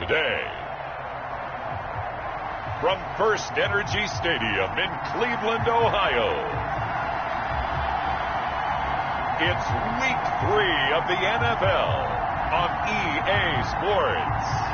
today. From First Energy Stadium in Cleveland, Ohio, it's Week 3 of the NFL on EA Sports.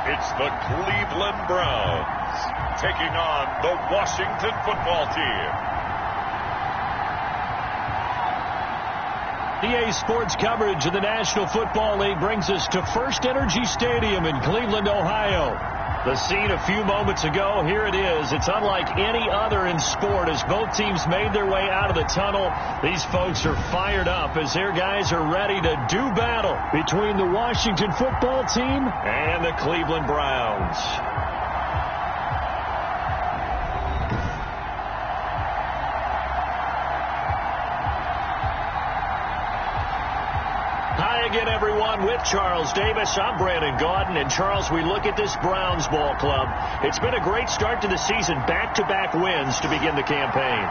It's the Cleveland Browns taking on the Washington football team. EA Sports coverage of the National Football League brings us to First Energy Stadium in Cleveland, Ohio. The scene a few moments ago, here it is. It's unlike any other in sport as both teams made their way out of the tunnel. These folks are fired up as their guys are ready to do battle between the Washington football team and the Cleveland Browns. Again, everyone, with Charles Davis. I'm Brandon Gaudin. And, Charles, we look at this Browns ball club. It's been a great start to the season. Back-to-back wins to begin the campaign.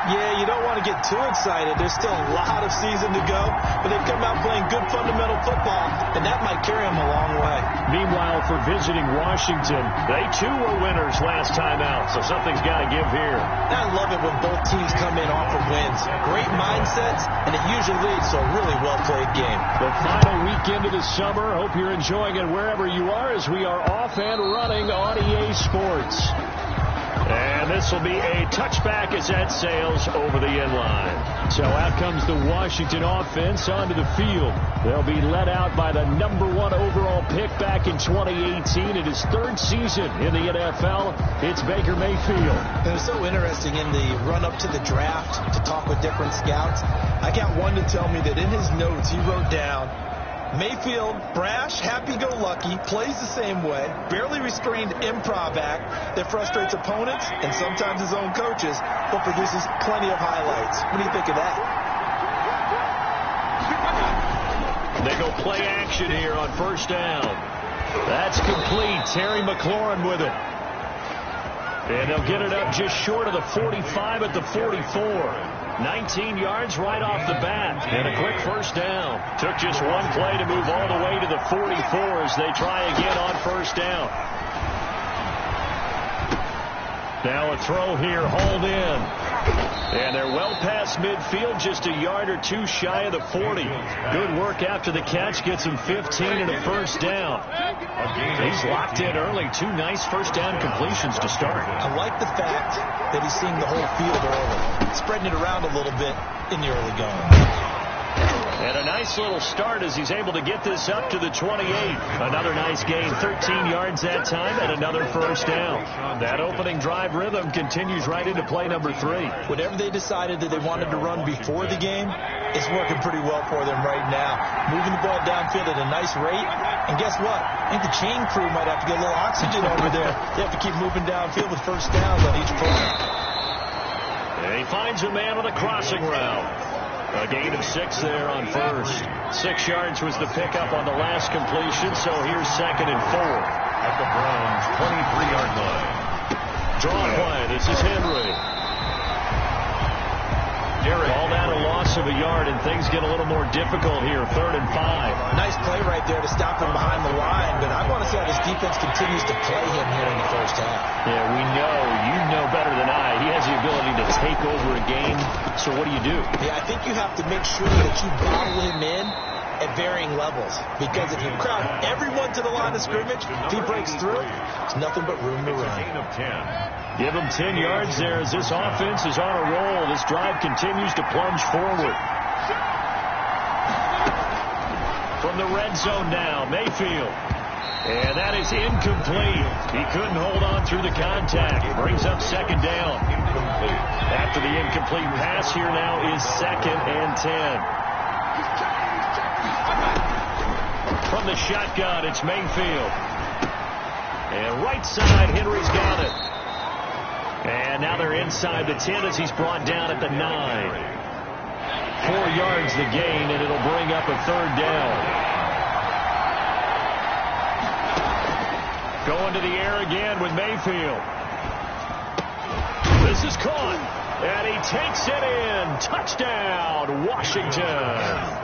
Yeah, you don't want to get too excited. There's still a lot of season to go. But they've come out playing good fundamental football, and that might carry them a long way. Meanwhile, for visiting Washington, they, too, were winners last time out. So something's got to give here. I love it when both teams come in off of wins. Great mindsets, and it usually leads to a really well-played game. The final weekend of the summer. Hope you're enjoying it wherever you are as we are off and running on EA Sports. And this will be a touchback as that sails over the end line. So out comes the Washington offense onto the field. They'll be led out by the #1 overall pick back in 2018. In his third season in the NFL, it's Baker Mayfield. It was so interesting in the run-up to the draft to talk with different scouts. I got one to tell me that in his notes he wrote down, Mayfield, brash, happy-go-lucky, plays the same way, barely restrained improv act that frustrates opponents and sometimes his own coaches, but produces plenty of highlights. What do you think of that? They go play action here on first down. That's complete. Terry McLaurin with it. And they'll get it up just short of the 45 at the 44. 19 yards right off the bat, and a quick first down. Took just one play to move all the way to the 44 as they try again on first down. Now a throw here, hauled in. And they're well past midfield, just a yard or two shy of the 40. Good work after the catch, gets him 15 and a first down. He's locked in early. Two nice first down completions to start. I like the fact that he's seeing the whole field early, spreading it around a little bit in the early going. And a nice little start as he's able to get this up to the 28. Another nice gain, 13 yards that time, and another first down. That opening drive rhythm continues right into play number 3. Whatever they decided that they wanted to run before the game, it's working pretty well for them right now. Moving the ball downfield at a nice rate. And guess what? I think the chain crew might have to get a little oxygen over there. They have to keep moving downfield with first downs on each play. And he finds a man on a crossing route. A gain of 6 there on first. 6 yards was the pickup on the last completion, so here's 2nd and 4. At the Browns' 23-yard line. Draw play. This is Henry. All that a loss of a yard, and things get a little more difficult here. 3rd and 5. Nice play right there to stop him behind the line, but I want to see how this defense continues to play him here in the first half. Yeah, we know. You know better than I. He has the ability to take over a game. So what do you do? Yeah, I think you have to make sure that you bottle him in at varying levels. Because if you crowd everyone to the line of scrimmage, if he breaks through, there's nothing but room to run. Gain of 10. Give him 10 yards there as this offense is on a roll. This drive continues to plunge forward. From the red zone now, Mayfield. And that is incomplete. He couldn't hold on through the contact. Brings up 2nd down. After the incomplete pass, here now is 2nd and 10. From the shotgun, it's Mayfield. And right side, Henry's got it. And now they're inside the 10 as he's brought down at the 9. 4 yards the gain, and it'll bring up a 3rd down. Going to the air again with Mayfield. This is caught, and he takes it in. Touchdown, Washington.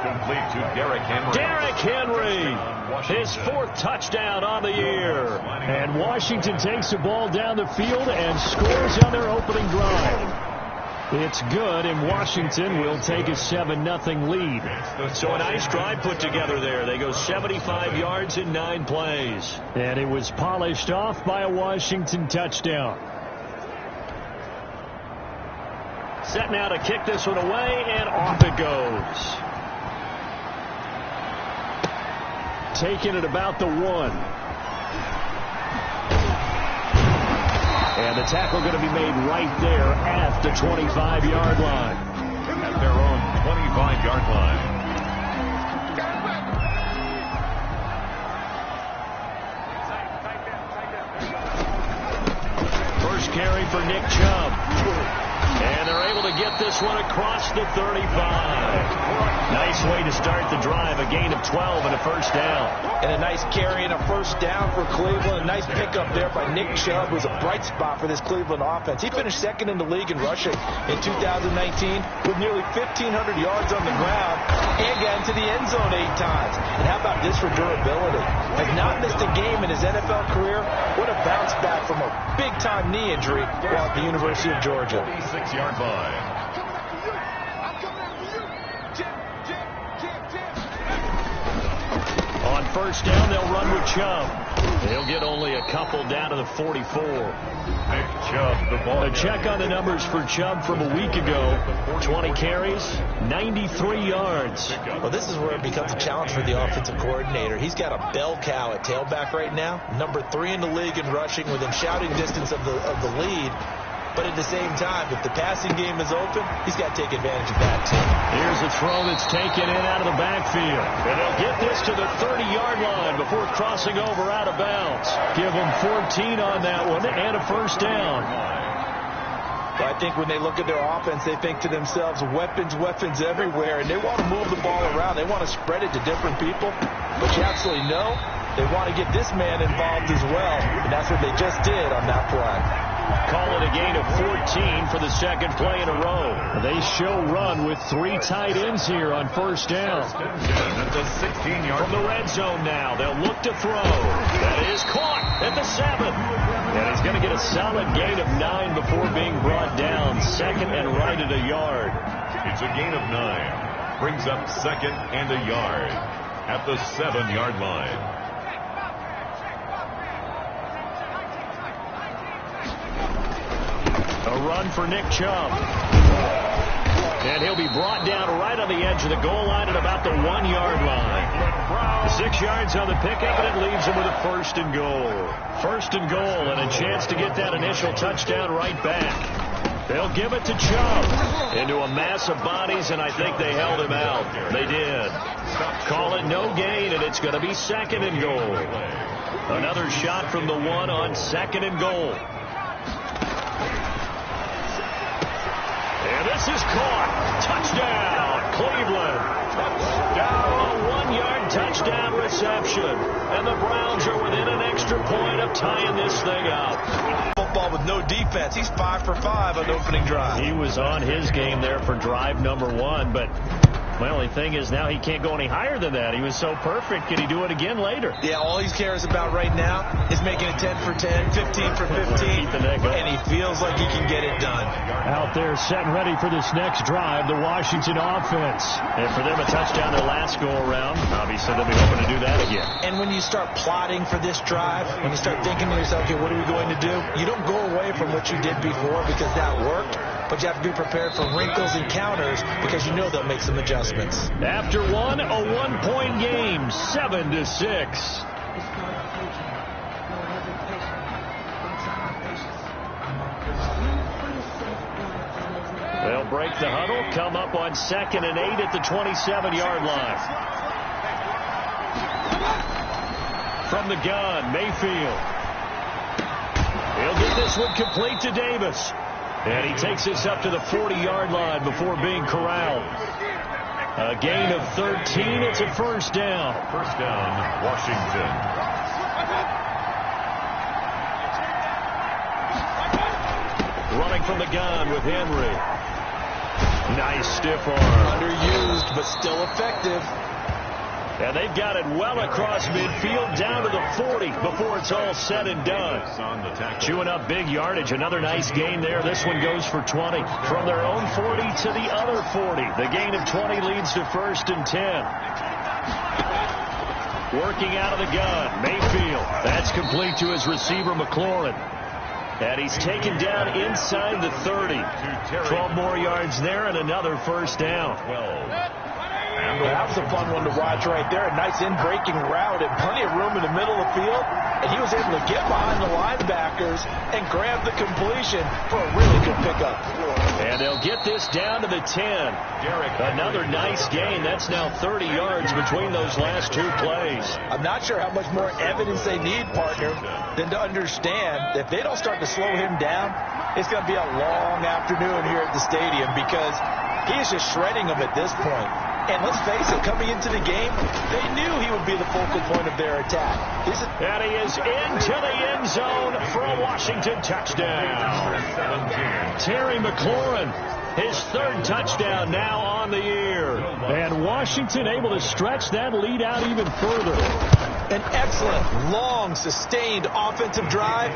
Complete to Derrick Henry. Derrick Henry, his 4th touchdown on the year. And Washington takes the ball down the field and scores on their opening drive. It's good, and Washington will take a 7-0 lead. So a nice drive put together there. They go 75 yards in 9 plays. And it was polished off by a Washington touchdown. Set now to kick this one away, and off it goes. Taking it about the 1. And the tackle going to be made right there at the 25-yard line. At their own 25-yard line. First carry for Nick Chubb. And they're able to get this one across the 35. Nice way to start the drive. A gain of 12 and a 1st down. And a nice carry and a 1st down for Cleveland. A nice pickup there by Nick Chubb, who's a bright spot for this Cleveland offense. He finished 2nd in the league in rushing in 2019 with nearly 1,500 yards on the ground and got into the end zone 8 times. And how about this for durability? Has not missed a game in his NFL career. What a bounce back from a big-time knee injury while at the University of Georgia. 6-yard line. On 1st down, they'll run with Chubb. He'll get only a couple down to the 44. Nick Chubb, the ball. A check on the numbers for Chubb from a week ago. 20 carries, 93 yards. Well, this is where it becomes a challenge for the offensive coordinator. He's got a bell cow at tailback right now. Number 3 in the league in rushing, within shouting distance of the lead. But at the same time, if the passing game is open, he's got to take advantage of that, too. Here's a throw that's taken in out of the backfield. And they'll get this to the 30-yard line before crossing over out of bounds. Give them 14 on that one and a 1st down. Well, I think when they look at their offense, they think to themselves, weapons everywhere, and they want to move the ball around. They want to spread it to different people. But you absolutely know they want to get this man involved as well, and that's what they just did on that play. Call it a gain of 14 for the 2nd play in a row. They show run with 3 tight ends here on 1st down. That's a 16-yard. From the red zone now, they'll look to throw. That is caught at the 7. And he's going to get a solid gain of 9 before being brought down. 2nd and right at a yard. It's a gain of 9. Brings up 2nd and a yard at the 7-yard line. A run for Nick Chubb. And he'll be brought down right on the edge of the goal line at about the 1-yard line. 6 yards on the pickup, and it leaves him with a 1st and goal. 1st and goal, and a chance to get that initial touchdown right back. They'll give it to Chubb into a mass of bodies, and I think they held him out. They did. Call it no gain, and it's going to be 2nd and goal. Another shot from the 1 on 2nd and goal. And this is caught. Touchdown, Cleveland. A 1-yard touchdown reception. And the Browns are within an extra point of tying this thing up. Football with no defense. He's 5 for 5 on the opening drive. He was on his game there for drive number 1, but my only thing is now he can't go any higher than that. He was so perfect. Can he do it again later? Yeah, all he cares about right now is making it 10 for 10, 15 for 15, and he feels like he can get it done. Out there set and ready for this next drive, the Washington offense. And for them, a touchdown their last go-around. Obviously, they'll be hoping to do that again. And when you start plotting for this drive, when you start thinking to yourself, okay, what are we going to do? You don't go away from what you did before because that worked, but you have to be prepared for wrinkles and counters because you know they'll make some adjustments. After one, a 1-point game, 7-6. They'll break the huddle, come up on 2nd and 8 at the 27-yard line. From the gun, Mayfield. He'll get this one complete to Davis. And he takes this up to the 40-yard line before being corralled. A gain of 13. It's a first down. First down, Washington. Running from the gun with Henry. Nice stiff arm. Underused, but still effective. And they've got it well across midfield down to the 40 before it's all said and done. Chewing up big yardage. Another nice gain there. This one goes for 20. From their own 40 to the other 40. The gain of 20 leads to first and 10. Working out of the gun. Mayfield. That's complete to his receiver, McLaurin. And he's taken down inside the 30. 12 more yards there and another first down. That was a fun one to watch right there. A nice in-breaking route and plenty of room in the middle of the field. And he was able to get behind the linebackers and grab the completion for a really good pickup. And they'll get this down to the 10. Another nice gain. That's now 30 yards between those last two plays. I'm not sure how much more evidence they need, partner, than to understand that if they don't start to slow him down, it's going to be a long afternoon here at the stadium because he is just shredding them at this point. And let's face it, coming into the game, they knew he would be the focal point of their attack. And he is into the end zone for a Washington touchdown. Terry McLaurin, his third touchdown now on the year. And Washington able to stretch that lead out even further. An excellent, long, sustained offensive drive.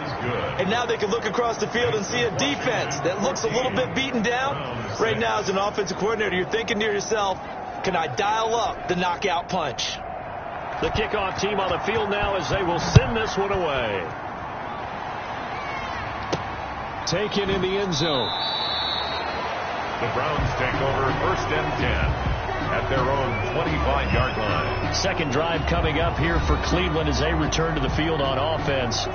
And now they can look across the field and see a defense that looks a little bit beaten down. Right now, as an offensive coordinator, you're thinking to yourself, can I dial up the knockout punch? The kickoff team on the field now as they will send this one away. Taken in the end zone. The Browns take over first and 10 at their own 25-yard line. Second drive coming up here for Cleveland as they return to the field on offense.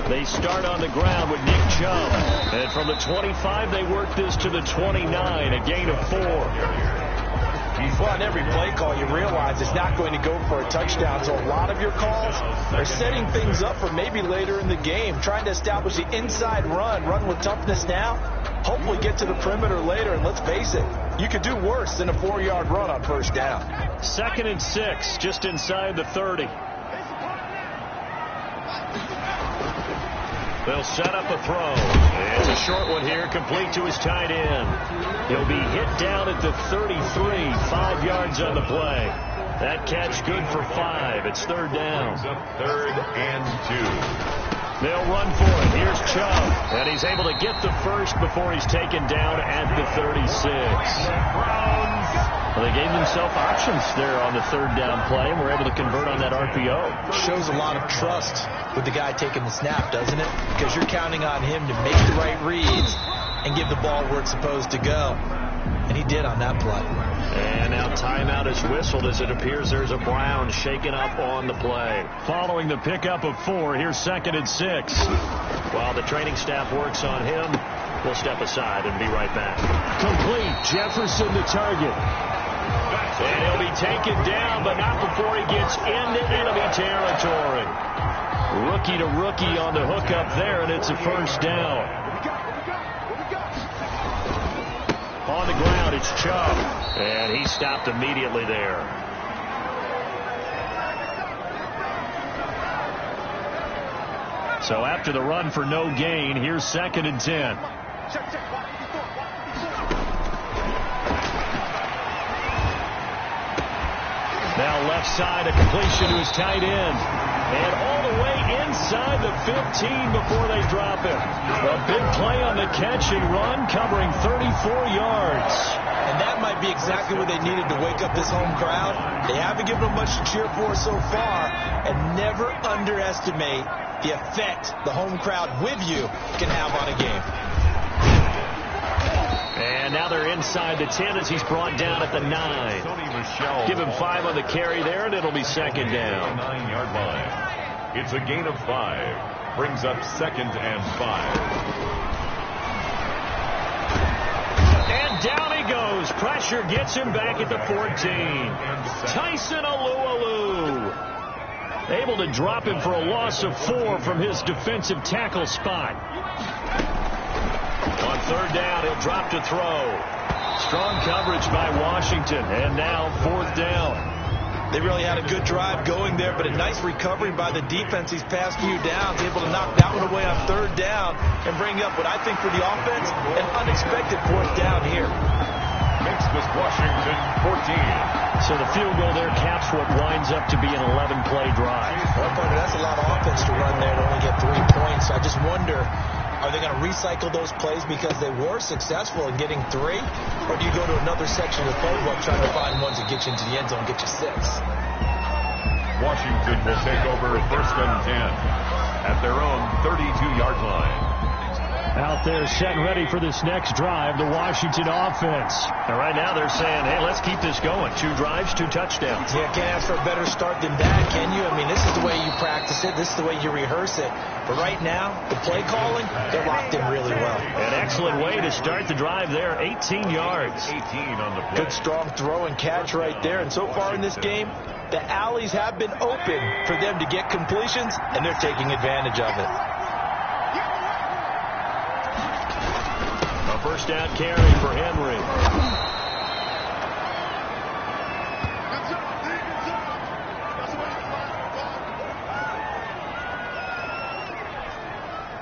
They start on the ground with Nick Chubb. And from the 25, they work this to the 29, a gain of 4. Well, on every play call, you realize it's not going to go for a touchdown. So a lot of your calls are setting things up for maybe later in the game, trying to establish the inside run with toughness now, hopefully get to the perimeter later. And let's face it, you could do worse than a 4-yard run on first down. 2nd and 6, just inside the 30. They'll set up a throw. It's a short one here, complete to his tight end. He'll be hit down at the 33, 5 yards on the play. That catch good for 5. It's third down. Third and 2. They'll run for it. Here's Chubb. And he's able to get the first before he's taken down at the 36. Well, they gave themselves options there on the third down play and were able to convert on that RPO. Shows a lot of trust with the guy taking the snap, doesn't it? Because you're counting on him to make the right reads and give the ball where it's supposed to go. And he did on that play. And now timeout is whistled as it appears there's a Brown shaken up on the play. Following the pickup of 4, here's 2nd and 6. While the training staff works on him, we'll step aside and be right back. Complete. Jefferson the target. And he'll be taken down, but not before he gets into enemy territory. Rookie to rookie on the hookup there, and it's a first down. On the ground, it's Chubb. And he stopped immediately there. So after the run for no gain, here's 2nd and 10. Now left side, a completion to his tight end. And all the way inside the 15 before they drop it. A big play on the catch and run, covering 34 yards. And that might be exactly what they needed to wake up this home crowd. They haven't given them much to cheer for so far. And never underestimate the effect the home crowd with you can have on a game. And now they're inside the 10 as he's brought down at the 9. Give him 5 on the carry there, and it'll be 2nd down. 9-yard line. It's a gain of 5. Brings up 2nd and 5. And down he goes. Pressure pressure gets him back at the 14. Tyson Alualu able to drop him for a loss of 4 from his defensive tackle spot. On third down, he'll drop to throw. Strong coverage by Washington, and now fourth down. They really had a good drive going there, but a nice recovery by the defense these past few downs, able to knock that one away on third down and bring up what I think for the offense, an unexpected fourth down here. Makes this Washington 14. So the field goal there caps what winds up to be an 11-play drive. Well, partner, that's a lot of offense to run there to only get 3 points. I just wonder, are they going to recycle those plays because they were successful in getting 3? Or do you go to another section of the playbook trying to find ones that get you into the end zone and get you 6? Washington will take over first and 10 at their own 32-yard line. Out there set and ready for this next drive, the Washington offense. And right now they're saying, hey, let's keep this going. 2 drives, 2 touchdowns. Yeah, can't ask for a better start than that, can you? I mean, this is the way you practice it. This is the way you rehearse it. But right now, the play calling, they're locked in really well. An excellent way to start the drive there, 18 yards. 18 on the play. Good strong throw and catch right there. And so far in this game, the alleys have been open for them to get completions, and they're taking advantage of it. First down carry for Henry.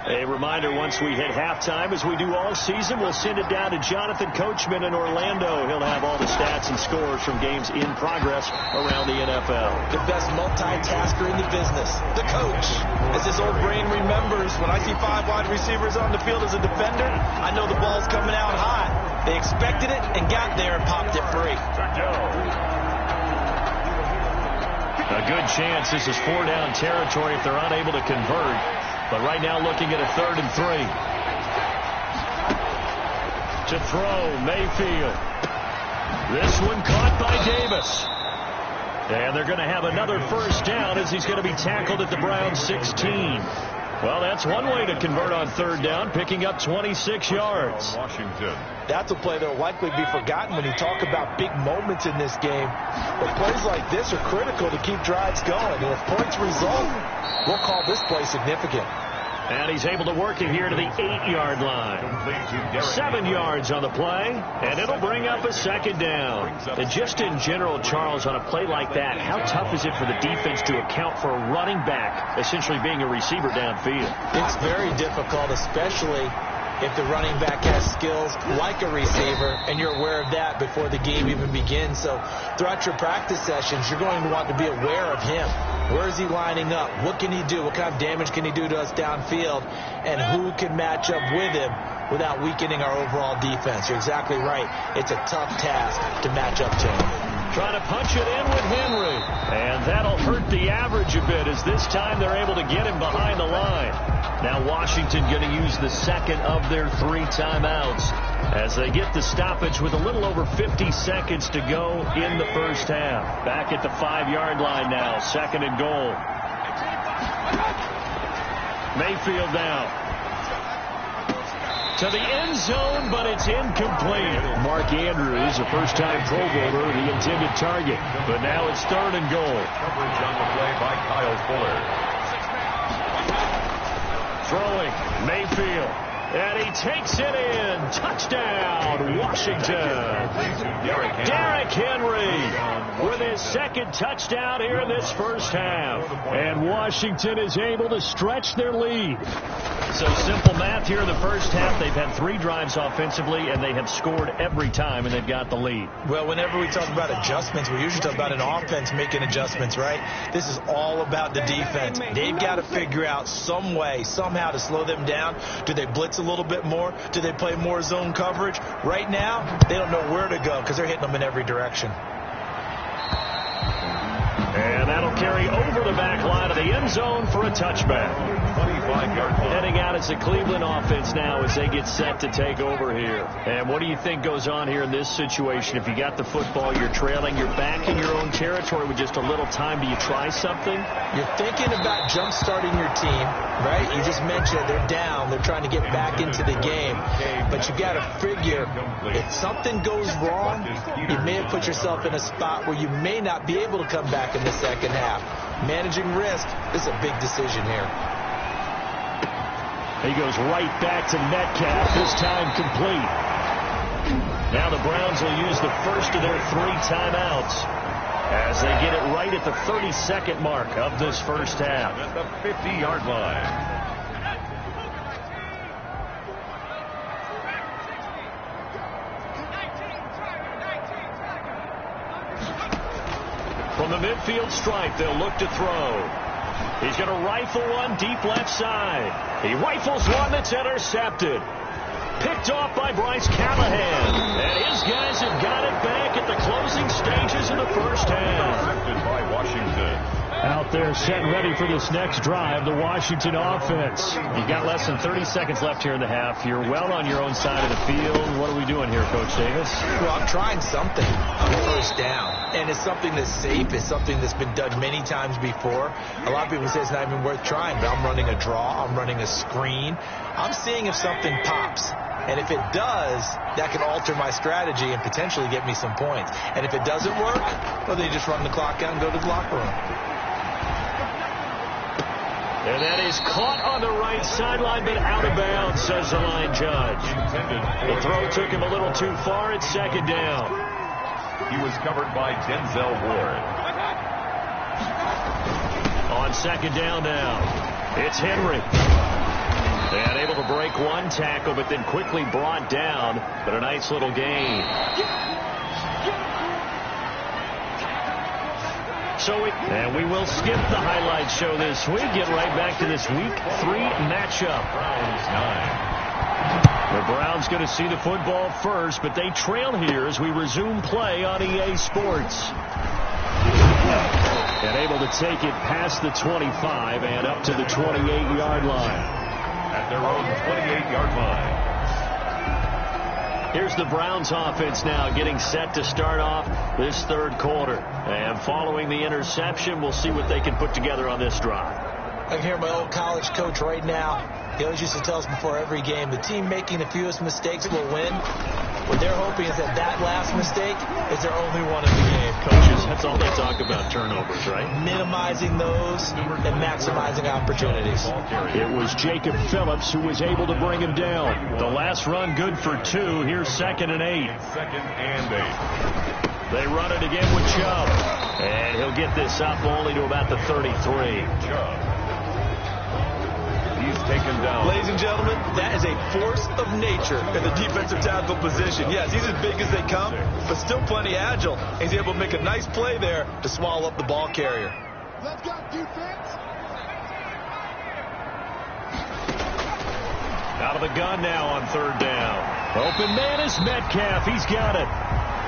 A reminder, once we hit halftime, as we do all season, we'll send it down to Jonathan Coachman in Orlando. He'll have all the stats and scores from games in progress around the NFL. The best multitasker in the business, the coach. As his old brain remembers, when I see 5 wide receivers on the field as a defender, I know the ball's coming out high. They expected it and got there and popped it free. A good chance this is 4-down territory if they're unable to convert. But right now looking at a 3rd and 3. To throw, Mayfield. This one caught by Davis. And they're going to have another first down as he's going to be tackled at the Browns 16. Well, that's one way to convert on 3rd down, picking up 26 yards. Washington. That's a play that will likely be forgotten when you talk about big moments in this game. But plays like this are critical to keep drives going. And if points result, we'll call this play significant. And he's able to work it here to the 8-yard line. 7 yards on the play, and it'll bring up a 2nd down. And just in general, Charles, on a play like that, how tough is it for the defense to account for a running back essentially being a receiver downfield? It's very difficult, especially if the running back has skills like a receiver, and you're aware of that before the game even begins. So throughout your practice sessions, you're going to want to be aware of him. Where is he lining up? What can he do? What kind of damage can he do to us downfield? And who can match up with him without weakening our overall defense? You're exactly right. It's a tough task to match up to him. Trying to punch it in with Henry. And that'll hurt the average a bit as this time they're able to get him behind the line. Now Washington going to use the second of their 3 timeouts as they get the stoppage with a little over 50 seconds to go in the first half. Back at the 5-yard line now, 2nd and goal. Mayfield now to the end zone, but it's incomplete. Mark Andrews, a first-time Pro Bowler, the intended target. But now it's 3rd and goal. Coverage on the play by Kyle Fuller. Throwing, Mayfield. And he takes it in. Touchdown, Washington. Derrick Henry with his 2nd touchdown here in this first half. And Washington is able to stretch their lead. So simple math here in the first half. They've had 3 drives offensively, and they have scored every time, and they've got the lead. Well, whenever we talk about adjustments, we usually talk about an offense making adjustments, right? This is all about the defense. They've got to figure out some way, somehow to slow them down. Do they blitz a little bit more? Do they play more zone coverage? Right now, they don't know where to go because they're hitting them in every direction. And that'll carry over the back line of the end zone for a touchback. 25-yard line. Heading out, it's a Cleveland offense now as they get set to take over here. And what do you think goes on here in this situation? If you got the football, you're trailing, you're back in your own territory with just a little time. Do you try something? You're thinking about jump-starting your team, right? You just mentioned they're down. They're trying to get back into the game. But you got to figure if something goes wrong, you may have put yourself in a spot where you may not be able to come back in the second half. Managing risk is a big decision here. He goes right back to Metcalf, this time complete. Now the Browns will use the first of their 3 timeouts as they get it right at the 32nd mark of this first half. At the 50-yard line. From the midfield stripe, they'll look to throw. He's going to rifle one deep left side. He rifles one that's intercepted. Picked off by Bryce Callahan. And his guys have got it back at the closing stages of the first half. Intercepted by Washington. Out there set and ready for this next drive, the Washington offense. You've got less than 30 seconds left here in the half. You're well on your own side of the field. What are we doing here, Coach Davis? Well, I'm trying something on first down. And it's something that's safe. It's something that's been done many times before. A lot of people say it's not even worth trying, but I'm running a draw. I'm running a screen. I'm seeing if something pops. And if it does, that can alter my strategy and potentially get me some points. And if it doesn't work, well, then you just run the clock out and go to the locker room. And that is caught on the right sideline, but out of bounds, says the line judge. The throw took him a little too far. It's second down. He was covered by Denzel Ward. On second down now, it's Henry. And able to break one tackle, but then quickly brought down. But a nice little gain. And we will skip the highlight show this week. Get right back to this Week 3 matchup. The Browns going to see the football first, but they trail here as we resume play on EA Sports. And able to take it past the 25 and up to the 28-yard line. At their own 28-yard line. Here's the Browns offense now getting set to start off this third quarter. And following the interception, we'll see what they can put together on this drive. I can hear my old college coach right now. He always used to tell us before every game, the team making the fewest mistakes will win. What they're hoping is that that last mistake is their only one in the game. Coaches, that's all they talk about, turnovers, right? Minimizing those and maximizing opportunities. It was Jacob Phillips who was able to bring him down. The last run good for 2. Here's 2nd and 8. 2nd and 8. They run it again with Chubb. And he'll get this up only to about the 33. Chubb. He's taken down. Ladies and gentlemen, that is a force of nature in the defensive tackle position. Yes, he's as big as they come, but still plenty agile. He's able to make a nice play there to swallow up the ball carrier. Let's go, defense. Out of the gun now on third down. Open man is Metcalf. He's got it.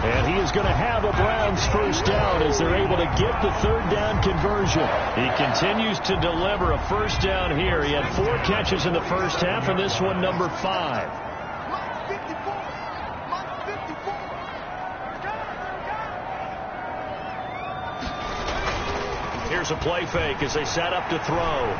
And he is going to have a Browns first down as they're able to get the third down conversion. He continues to deliver a first down here. He had 4 catches in the first half, and this one number 5. Here's a play fake as they set up to throw.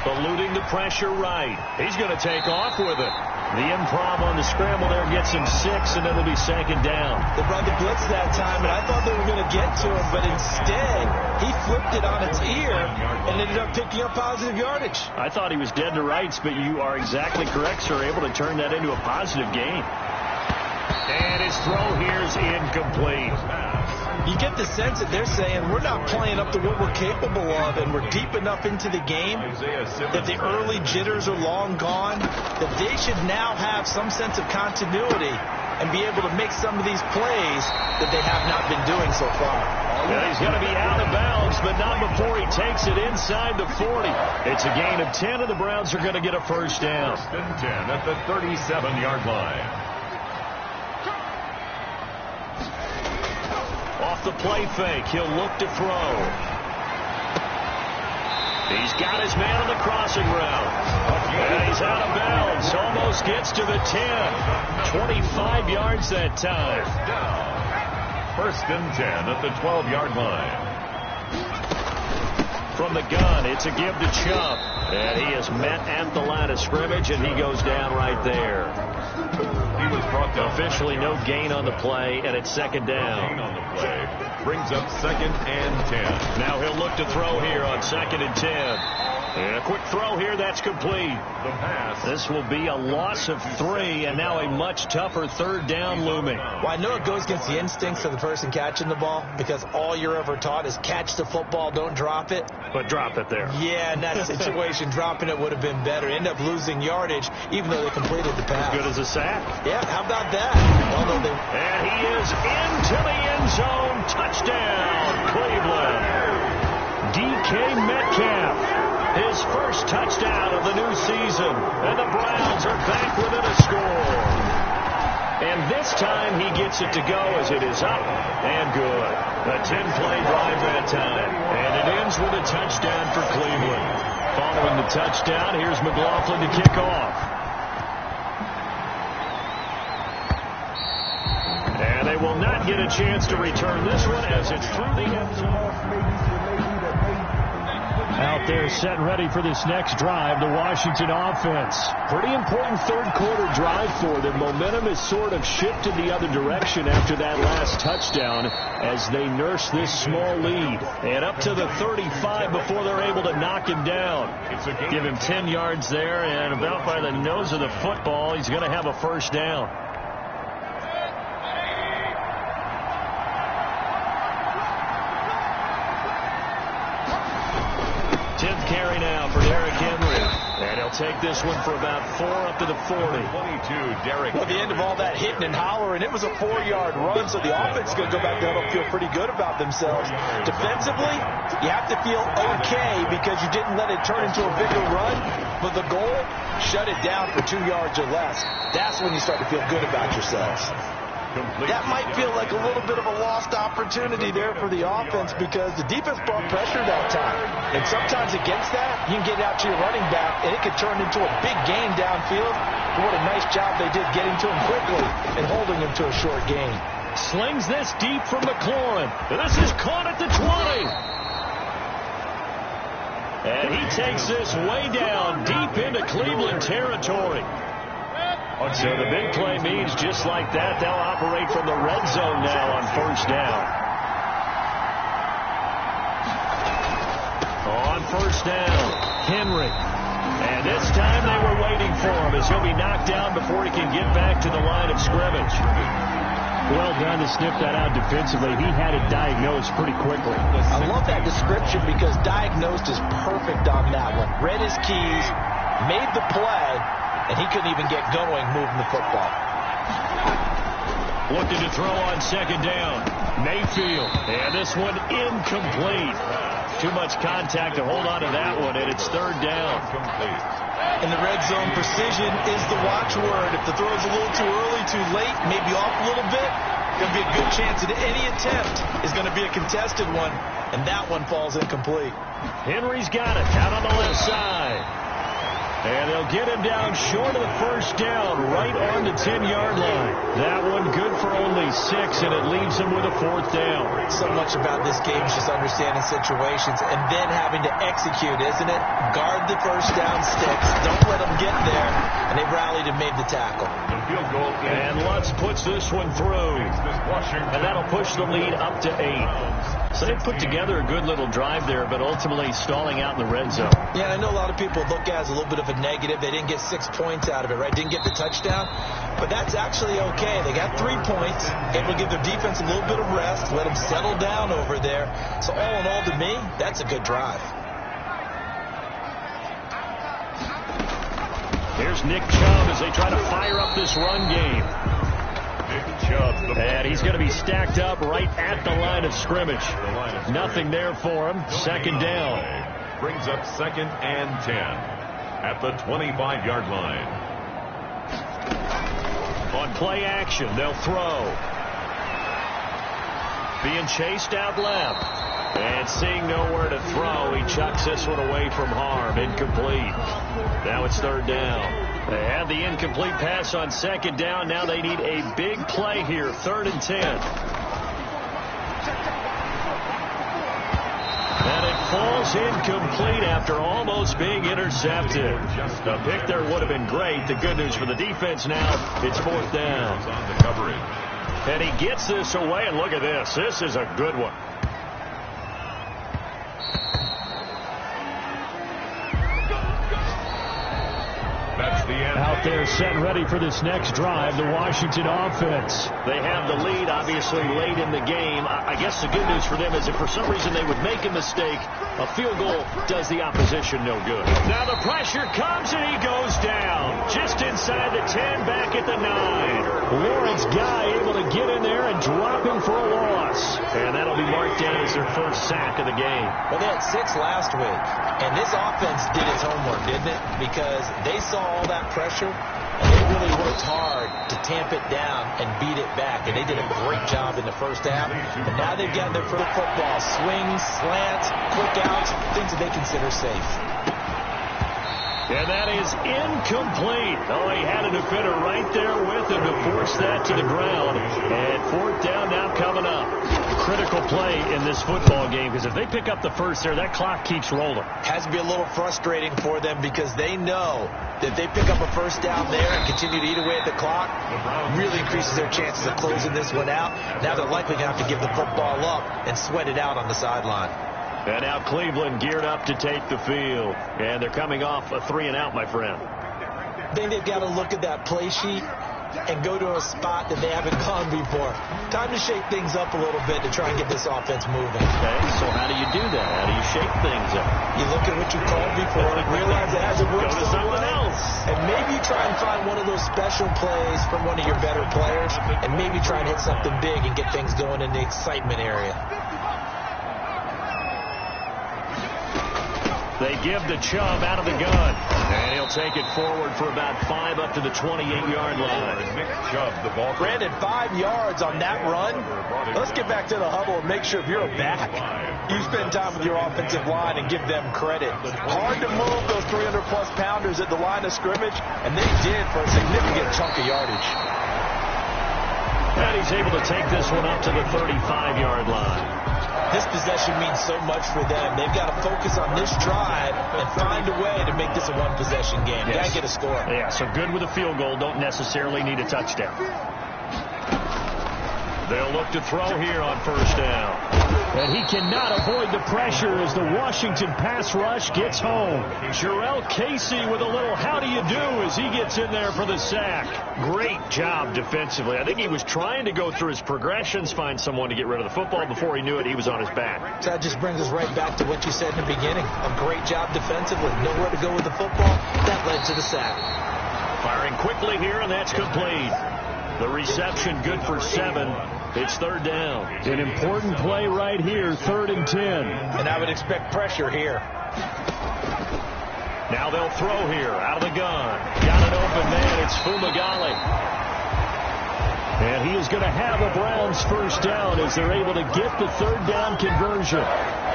Eluding the pressure right. He's going to take off with it. The improv on the scramble there gets him 6, and it'll be second down. They brought the blitz that time, and I thought they were going to get to him, but instead he flipped it on its ear and ended up picking up positive yardage. I thought he was dead to rights, but you are exactly correct, sir. Able to turn that into a positive gain. And his throw here is incomplete. You get the sense that they're saying we're not playing up to what we're capable of, and we're deep enough into the game that the early jitters are long gone, that they should now have some sense of continuity and be able to make some of these plays that they have not been doing so far. Yeah, he's going to be out of bounds, but not before he takes it inside the 40. It's a gain of 10, and the Browns are going to get a first down. 10 at the 37-yard line. Off the play fake, he'll look to throw. He's got his man on the crossing route. And he's out of bounds. Almost gets to the 10. 25 yards that time. First and 10 at the 12-yard line. From the gun, it's a give to Chubb. And he is met at the line of scrimmage, and he goes down right there. He was brought down. Officially no gain on the play, and it's second down. Gain on the play brings up second and 10. Now he'll look to throw here on second and 10. And a quick throw here, that's complete. The pass. This will be a loss of 3, and now a much tougher third down looming. Well, I know it goes against the instincts of the person catching the ball because all you're ever taught is catch the football, don't drop it. But drop it there. Yeah, in that situation, dropping it would have been better. End up losing yardage, even though they completed the pass. As good as a sack. Yeah, how about that? Although they... And he is into the end zone. Touchdown, Cleveland. DK Metcalf. His first touchdown of the new season. And the Browns are back within a score. And this time he gets it to go as it is up and good. A 10-play drive that time. And it ends with a touchdown for Cleveland. Following the touchdown, here's McLaughlin to kick off. And they will not get a chance to return this one as it's through the end zone. Out there set and ready for this next drive, the Washington offense. Pretty important third quarter drive for them. Momentum has sort of shifted the other direction after that last touchdown as they nurse this small lead. And up to the 35 before they're able to knock him down. Give him 10 yards there, and about by the nose of the football, he's going to have a first down. Carry now for Derrick Henry. And he'll take this one for about 4 up to the 40. 22, Derrick. Well, at the end of all that hitting and hollering, it was a 4-yard run, so the offense is going to go back down and feel pretty good about themselves. Defensively, you have to feel okay because you didn't let it turn into a bigger run. But the goal, shut it down for 2 yards or less. That's when you start to feel good about yourselves. That might feel like a little bit of a lost opportunity there for the offense because the defense brought pressure that time. And sometimes against that, you can get out to your running back, and it could turn into a big gain downfield. But what a nice job they did getting to him quickly and holding him to a short gain. Slings this deep from McLaurin. This is caught at the 20. And he takes this way down deep into Cleveland territory. So the big play means just like that, they'll operate from the red zone now on first down. On first down, Henry. And this time they were waiting for him as he'll be knocked down before he can get back to the line of scrimmage. Well done to sniff that out defensively. He had it diagnosed pretty quickly. I love that description because diagnosed is perfect on that one. Read his keys, made the play, and he couldn't even get going moving the football. Looking to throw on second down. Mayfield. And this one incomplete. Too much contact to hold on to that one, and it's third down. In the red zone, precision is the watchword. If the throw's a little too early, too late, maybe off a little bit, going to be a good chance that any attempt is going to be a contested one, and that one falls incomplete. Henry's got it out on the left side. And they'll get him down short of the first down, right on the 10-yard line. That one good for only 6, and it leaves him with a fourth down. So much about this game is just understanding situations and then having to execute, isn't it? Guard the first down sticks. Don't let them get there. And they rallied and made the tackle. And Lutz puts this one through. And that'll push the lead up to 8. So they put together a good little drive there, but ultimately stalling out in the red zone. Yeah, I know a lot of people look at it as a little bit of a negative. They didn't get 6 points out of it, right? Didn't get the touchdown. But that's actually okay. They got 3 points. Able to give their defense a little bit of rest, let them settle down over there. So all in all, to me, that's a good drive. Here's Nick Chubb as they try to fire up this run game. And he's going to be stacked up right at the line of scrimmage. Nothing there for him. Second down. Brings up second and 10 at the 25-yard line. On play action, they'll throw. Being chased out left. And seeing nowhere to throw, he chucks this one away from harm. Incomplete. Now it's third down. They had the incomplete pass on second down. Now they need a big play here. 3rd and 10. And it falls incomplete after almost being intercepted. A pick there would have been great. The good news for the defense now, it's 4th down. And he gets this away, and look at this. This is a good one. Out there set ready for this next drive, the Washington offense. They have the lead, obviously, late in the game. I guess the good news for them is if for some reason they would make a mistake, a field goal does the opposition no good. Now the pressure comes, and he goes down. Just inside the 10, back at the 9. Lawrence Guy able to get in there and drop him for a loss. And that'll be marked down as their first sack of the game. Well, they had 6 last week, and this offense did its homework, didn't it? Because they saw all that pressure, and they really worked hard to tamp it down and beat it back, and they did a great job in the first half. And now they've got their first football, swings, slants, quick outs, things that they consider safe. And that is incomplete. Oh, he had a defender right there with him to force that to the ground. And 4th down now coming up. Critical play in this football game, because if they pick up the first there, that clock keeps rolling. Has to be a little frustrating for them because they know that if they pick up a first down there and continue to eat away at the clock, really increases their chances of closing this one out. Now they're likely going to have to give the football up and sweat it out on the sideline. And now Cleveland geared up to take the field. And they're coming off a 3-and-out, my friend. I think they've got to look at that play sheet and go to a spot that they haven't gone before. Time to shake things up a little bit to try and get this offense moving. Okay, so how do you do that? How do you shake things up? You look at what you called before, realize it hasn't worked Go to something else. and maybe try and find one of those special plays from one of your better players, and maybe try and hit something big and get things going in the excitement area. They give the Chubb out of the gun. And he'll take it forward for about 5 up to the 28-yard line. Brandon, 5 yards on that run. Let's get back to the huddle and make sure if you're a back, you spend time with your offensive line and give them credit. Hard to move those 300-plus pounders at the line of scrimmage, and they did for a significant chunk of yardage. And he's able to take this one up to the 35-yard line. This possession means so much for them. They've got to focus on this drive and find a way to make this a one-possession game. Yes. Got to get a score. Yeah, so good with a field goal. Don't necessarily need a touchdown. They'll look to throw here on first down. And he cannot avoid the pressure as the Washington pass rush gets home. Jarrell Casey with a little how do you do as he gets in there for the sack. Great job defensively. I think he was trying to go through his progressions, find someone to get rid of the football. Before he knew it, he was on his back. So that just brings us right back to what you said in the beginning. A great job defensively. Nowhere to go with the football. That led to the sack. Firing quickly here, and that's complete. The reception good for 7. It's third down. An important play right here, 3rd and 10. And I would expect pressure here. Now they'll throw here, out of the gun. Got an open man, it's Fumagalli. And he is going to have a Browns first down as they're able to get the 3rd down conversion.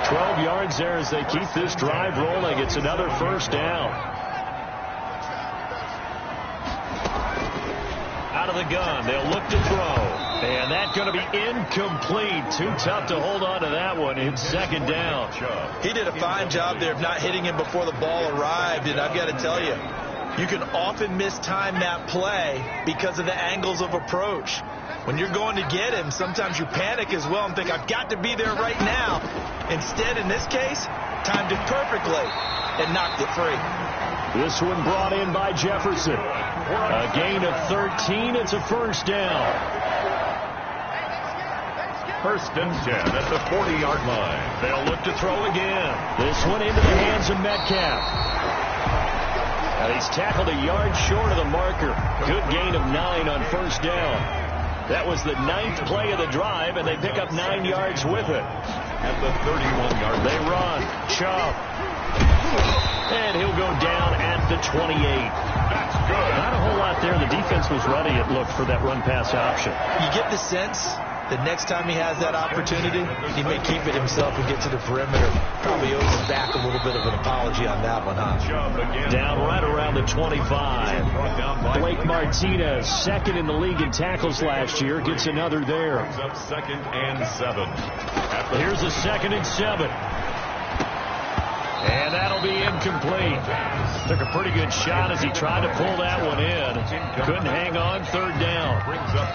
12 yards there as they keep this drive rolling. It's another first down. Out of the gun, they'll look to throw. And that's going to be incomplete. Too tough to hold on to that one. It's 2nd down. He did a fine job there of not hitting him before the ball arrived. And I've got to tell you, you can often mistime that play because of the angles of approach. When you're going to get him, sometimes you panic as well and think, I've got to be there right now. Instead, in this case, timed it perfectly and knocked it free. This one brought in by Jefferson. A gain of 13. It's a first down. 1st and 10 at the 40-yard line. They'll look to throw again. This one into the hands of Metcalf. Now he's tackled a yard short of the marker. Good gain of 9 on first down. That was the 9th play of the drive, and they pick up 9 yards with it. At the 31-yard line. They run. Chubb. And he'll go down at the 28. That's good. Not a whole lot there. The defense was ready, it looked, for that run-pass option. You get the sense The next time he has that opportunity, he may keep it himself and get to the perimeter. Probably owes his back a little bit of an apology on that one, huh? Down right around the 25. Blake Martinez, second in the league in tackles last year, gets another there. Second and 7. Here's a 2nd and 7. And that'll be incomplete. Took a pretty good shot as he tried to pull that one in. Couldn't hang on, 3rd down.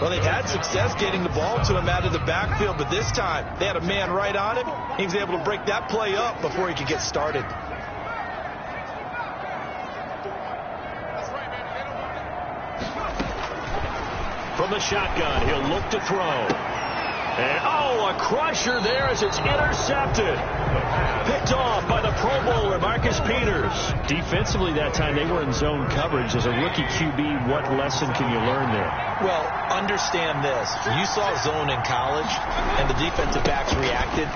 Well, they've had success getting the ball to him out of the backfield, but this time they had a man right on him. He was able to break that play up before he could get started. From the shotgun, he'll look to throw. And, a crusher there as it's intercepted. Picked off by the Pro Bowler, Marcus Peters. Defensively that time, they were in zone coverage. As a rookie QB, what lesson can you learn there? Well, understand this. You saw zone in college, and the defensive backs reacted.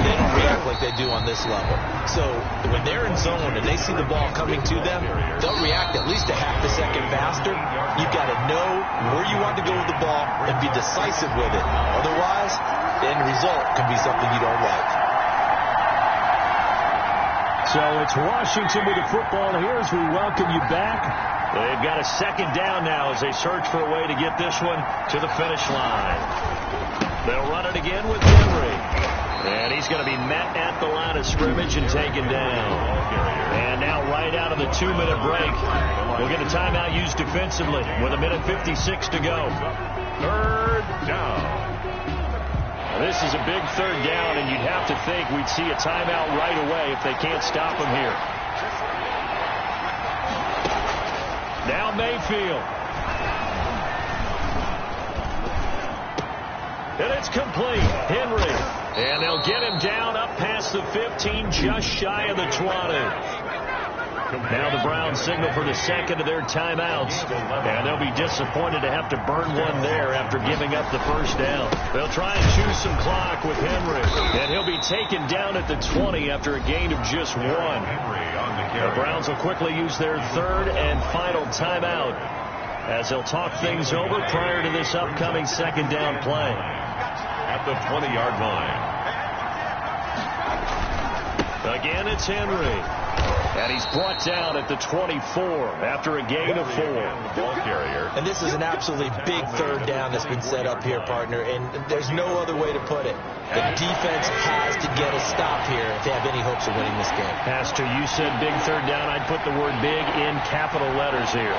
They don't react like they do on this level. So when they're in zone and they see the ball coming to them, they'll react at least a half a second faster. You've got to know where you want to go with the ball and be decisive with it. Otherwise, the end result can be something you don't like. So it's Washington with the football here as we welcome you back. They've got a 2nd down now as they search for a way to get this one to the finish line. They'll run it again with Henry. And he's going to be met at the line of scrimmage and taken down. And now right out of the 2-minute break, we'll get a timeout used defensively with 1:56 to go. 3rd down. This is a big 3rd down, and you'd have to think we'd see a timeout right away if they can't stop him here. Now Mayfield. And it's complete. Henry. And they'll get him down up past the 15, just shy of the 20. Now the Browns signal for the 2nd of their timeouts. And they'll be disappointed to have to burn one there after giving up the 1st down. They'll try and choose some clock with Henry. And he'll be taken down at the 20 after a gain of just 1. The Browns will quickly use their 3rd and final timeout as they'll talk things over prior to this upcoming 2nd down play. At the 20-yard line. Again, it's Henry. And he's brought down at the 24 after a gain of 4. Ball carrier. And this is an absolutely big 3rd down that's been set up here, partner, and there's no other way to put it. The defense has to get a stop here if they have any hopes of winning this game. Pastor, you said big 3rd down. I'd put the word big in capital letters here.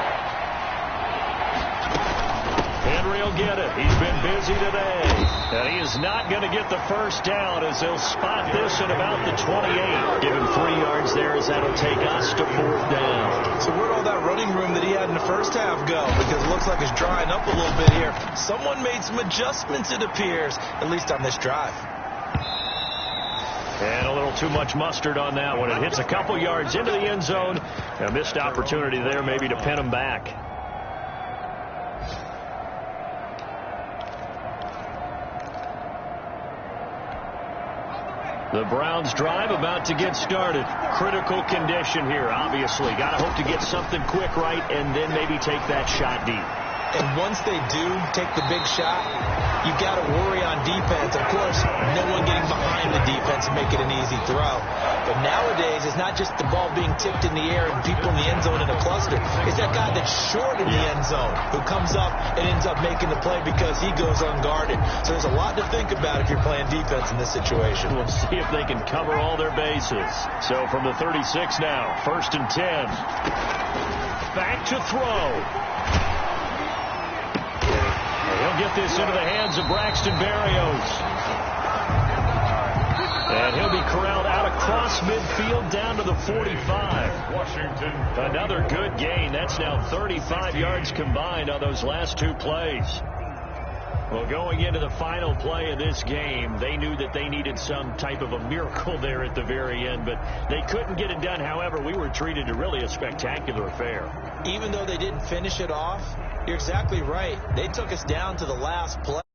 Henry will get it. He's been busy today. And he is not going to get the 1st down as they'll spot this at about the 28. Give him 3 yards there as that'll take us to 4th down. So where'd all that running room that he had in the 1st half go? Because it looks like it's drying up a little bit here. Someone made some adjustments, it appears, at least on this drive. And a little too much mustard on that one. It hits a couple yards into the end zone. A missed opportunity there maybe to pin him back. The Browns drive about to get started. Critical condition here, obviously. Got to hope to get something quick right and then maybe take that shot deep. And once they do take the big shot, you got to worry on defense. Of course, no one getting behind the defense and make it an easy throw. But nowadays, it's not just the ball being tipped in the air and people in the end zone in a cluster. It's that guy that's short in the end zone who comes up and ends up making the play because he goes unguarded. So there's a lot to think about if you're playing defense in this situation. We'll see if they can cover all their bases. So from the 36 now, 1st and 10. Back to throw. He'll get this into the hands of Braxton Berrios. And he'll be corralled out across midfield down to the 45. Washington. Another good gain. That's now 35 yards combined on those last 2 plays. Well, going into the final play of this game, they knew that they needed some type of a miracle there at the very end, but they couldn't get it done. However, we were treated to really a spectacular affair. Even though they didn't finish it off, you're exactly right. They took us down to the last play.